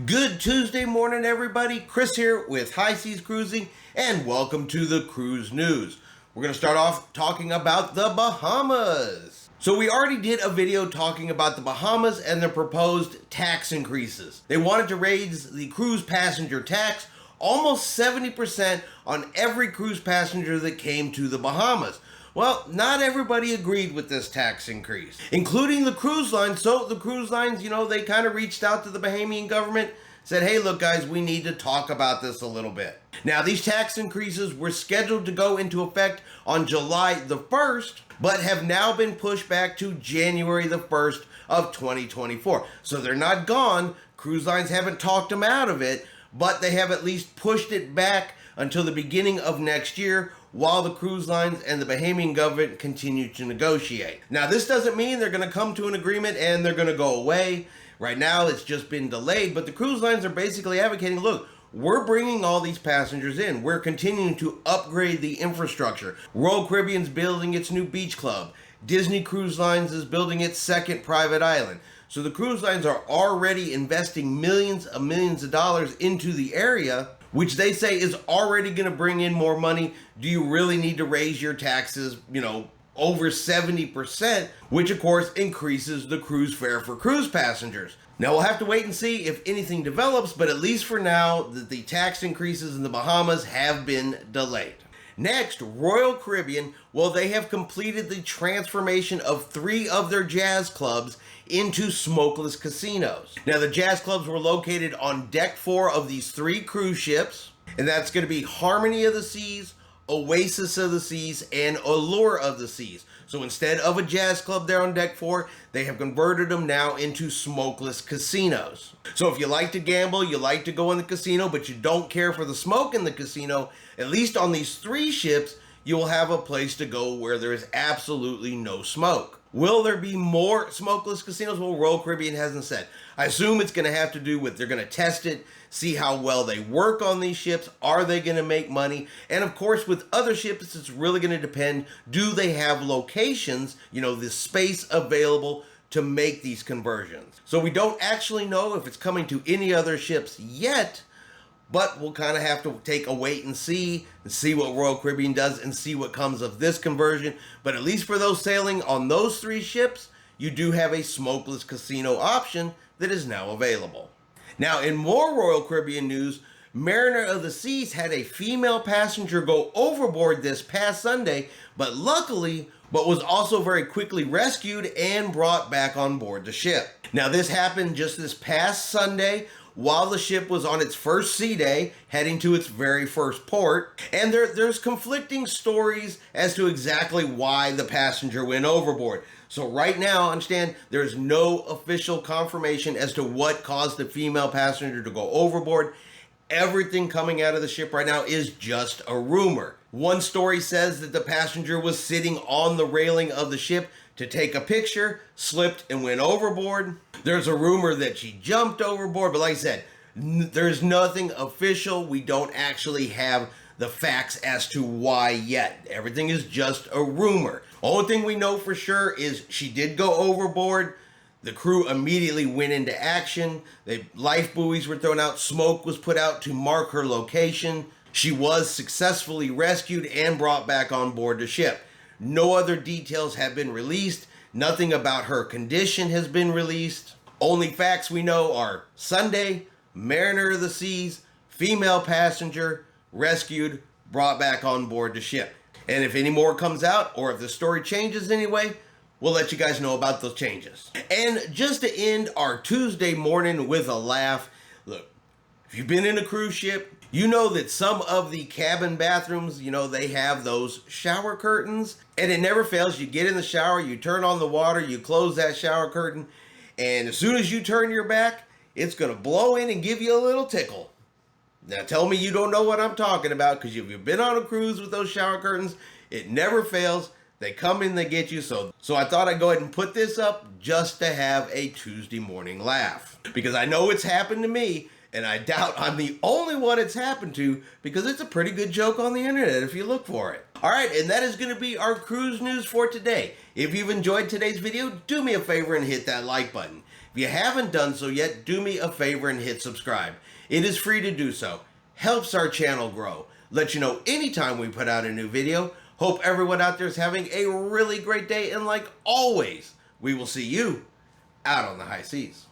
Good Tuesday morning, everybody. Chris here with High Seas Cruising, and welcome to the Cruise News. We're going to start off talking about the Bahamas. So we already did a video talking about the Bahamas and their proposed tax increases. They wanted to raise the cruise passenger tax almost 70% on every cruise passenger that came to the Bahamas. Well, not everybody agreed with this tax increase, including the cruise lines. So the cruise lines, they kind of reached out to the Bahamian government, said, hey, look, guys, we need to talk about this a little bit. Now, these tax increases were scheduled to go into effect on July the 1st, but have now been pushed back to January the 1st of 2024. So they're not gone. Cruise lines haven't talked them out of it, but they have at least pushed it back until the beginning of next year, while the cruise lines and the Bahamian government continue to negotiate. Now, this doesn't mean they're going to come to an agreement and they're going to go away. Right now, it's just been delayed, but the cruise lines are basically advocating, look, we're bringing all these passengers in. We're continuing to upgrade the infrastructure. Royal Caribbean's building its new beach club. Disney Cruise Lines is building its second private island. So the cruise lines are already investing millions of dollars into the area, which they say is already going to bring in more money. Do you really need to raise your taxes, over 70%, which of course increases the cruise fare for cruise passengers? Now we'll have to wait and see if anything develops, but at least for now, the tax increases in the Bahamas have been delayed. Next, Royal Caribbean, well, they have completed the transformation of 3 of their jazz clubs into Smokeless Casinos. Now, the jazz clubs were located on deck 4 of these 3 cruise ships, and that's going to be Harmony of the Seas, Oasis of the Seas, and Allure of the Seas. So instead of a jazz club there on deck 4, they have converted them now into Smokeless Casinos. So if you like to gamble, you like to go in the casino, but you don't care for the smoke in the casino, at least on these 3 ships, you will have a place to go where there is absolutely no smoke. Will there be more smokeless casinos? Well, Royal Caribbean hasn't said. I assume it's going to have to do with they're going to test it, see how well they work on these ships. Are they going to make money? And of course, with other ships, it's really going to depend. Do they have locations, the space available to make these conversions? So we don't actually know if it's coming to any other ships yet, but we'll kind of have to take a wait and see what Royal Caribbean does and see what comes of this conversion. But at least for those sailing on those 3 ships, you do have a smokeless casino option that is now available. Now, in more Royal Caribbean news, Mariner of the Seas had a female passenger go overboard this past Sunday, but was also very quickly rescued and brought back on board the ship. Now, this happened just this past Sunday, while the ship was on its first sea day, heading to its very first port. And there's conflicting stories as to exactly why the passenger went overboard. So right now, understand, there's no official confirmation as to what caused the female passenger to go overboard. Everything coming out of the ship right now is just a rumor. One story says that the passenger was sitting on the railing of the ship to take a picture, slipped and went overboard. There's a rumor that she jumped overboard, but like I said, there's nothing official. We don't actually have the facts as to why yet. Everything is just a rumor. Only thing we know for sure is she did go overboard. The crew immediately went into action. The life buoys were thrown out. Smoke was put out to mark her location. She was successfully rescued and brought back on board the ship. No other details have been released. Nothing about her condition has been released. Only facts we know are Sunday, Mariner of the Seas, female passenger, rescued, brought back on board the ship. And if any more comes out, or if the story changes anyway, we'll let you guys know about those changes. And just to end our Tuesday morning with a laugh, look, if you've been in a cruise ship, you know that some of the cabin bathrooms, they have those shower curtains, and it never fails. You get in the shower, you turn on the water, you close that shower curtain, and as soon as you turn your back, it's going to blow in and give you a little tickle. Now tell me you don't know what I'm talking about, because if you've been on a cruise with those shower curtains, it never fails. They come in, they get you. So I thought I'd go ahead and put this up just to have a Tuesday morning laugh, because I know it's happened to me. And I doubt I'm the only one it's happened to, because it's a pretty good joke on the internet if you look for it. All right, and that is going to be our cruise news for today. If you've enjoyed today's video, do me a favor and hit that like button. If you haven't done so yet, do me a favor and hit subscribe. It is free to do so. Helps our channel grow. Let you know anytime we put out a new video. Hope everyone out there is having a really great day, and like always, we will see you out on the high seas.